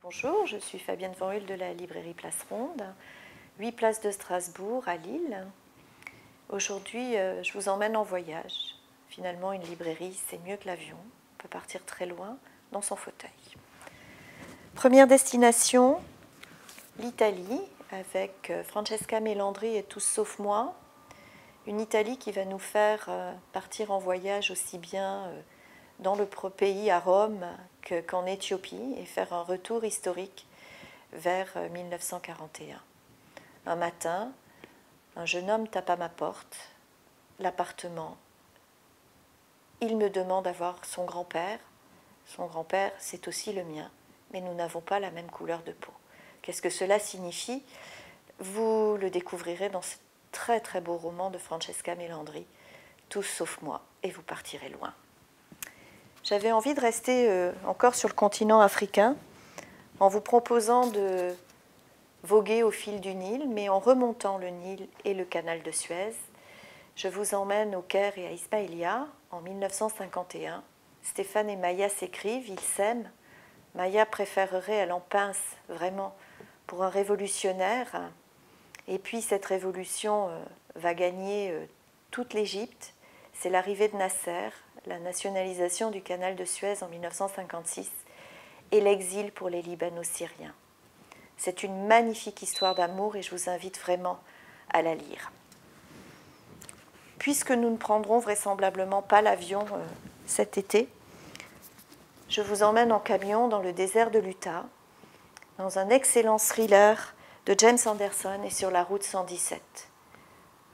Bonjour, je suis Fabienne Van Hul de la librairie Place Ronde, 8 places de Strasbourg à Lille. Aujourd'hui, je vous emmène en voyage. Finalement, une librairie, c'est mieux que l'avion. On peut partir très loin dans son fauteuil. Première destination, l'Italie, avec Francesca Melandri et Tous sauf moi. Une Italie qui va nous faire partir en voyage aussi bien dans le pays, à Rome, qu'en Éthiopie, et faire un retour historique vers 1941. Un matin, un jeune homme tape à ma porte, l'appartement. Il me demande à voir son grand-père. Son grand-père, c'est aussi le mien, mais nous n'avons pas la même couleur de peau. Qu'est-ce que cela signifie? Vous le découvrirez dans ce très très beau roman de Francesca Melandri, Tous sauf moi, et vous partirez loin. J'avais envie de rester encore sur le continent africain en vous proposant de voguer au fil du Nil, mais en remontant le Nil et le canal de Suez. Je vous emmène au Caire et à Ismaïlia en 1951. Stéphane et Maya s'écrivent, ils s'aiment. Maya préférerait, elle en pince vraiment pour un révolutionnaire. Et puis cette révolution va gagner toute l'Égypte. C'est l'arrivée de Nasser, la nationalisation du canal de Suez en 1956 et l'exil pour les Libano-Syriens. C'est une magnifique histoire d'amour et je vous invite vraiment à la lire. Puisque nous ne prendrons vraisemblablement pas l'avion cet été, je vous emmène en camion dans le désert de l'Utah, dans un excellent thriller de James Anderson et sur la route 117.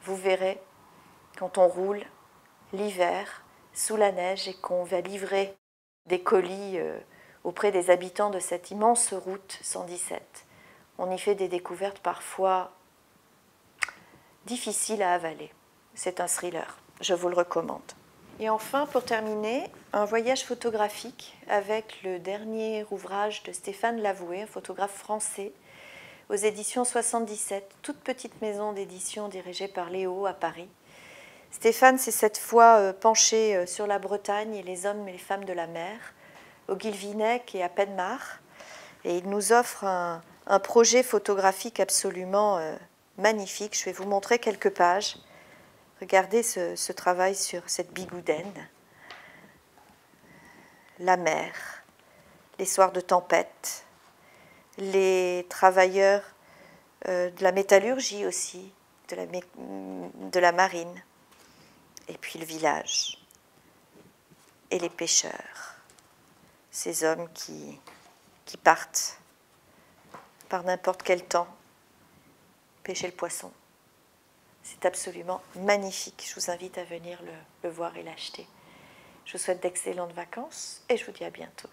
Vous verrez, quand on roule l'hiver sous la neige et qu'on va livrer des colis auprès des habitants de cette immense route 117, on y fait des découvertes parfois difficiles à avaler. C'est un thriller, je vous le recommande. Et enfin, pour terminer, un voyage photographique avec le dernier ouvrage de Stéphane Lavoué, un photographe français, aux éditions 77, toute petite maison d'édition dirigée par Léo à Paris. Stéphane s'est cette fois penché sur la Bretagne et les hommes et les femmes de la mer, au Guilvinec et à Penmar, et il nous offre un projet photographique absolument magnifique. Je vais vous montrer quelques pages. Regardez ce travail sur cette bigoudaine. La mer, les soirs de tempête, les travailleurs de la métallurgie aussi, de la marine, et puis le village, et les pêcheurs, ces hommes qui partent par n'importe quel temps pêcher le poisson. C'est absolument magnifique. Je vous invite à venir le voir et l'acheter. Je vous souhaite d'excellentes vacances et je vous dis à bientôt.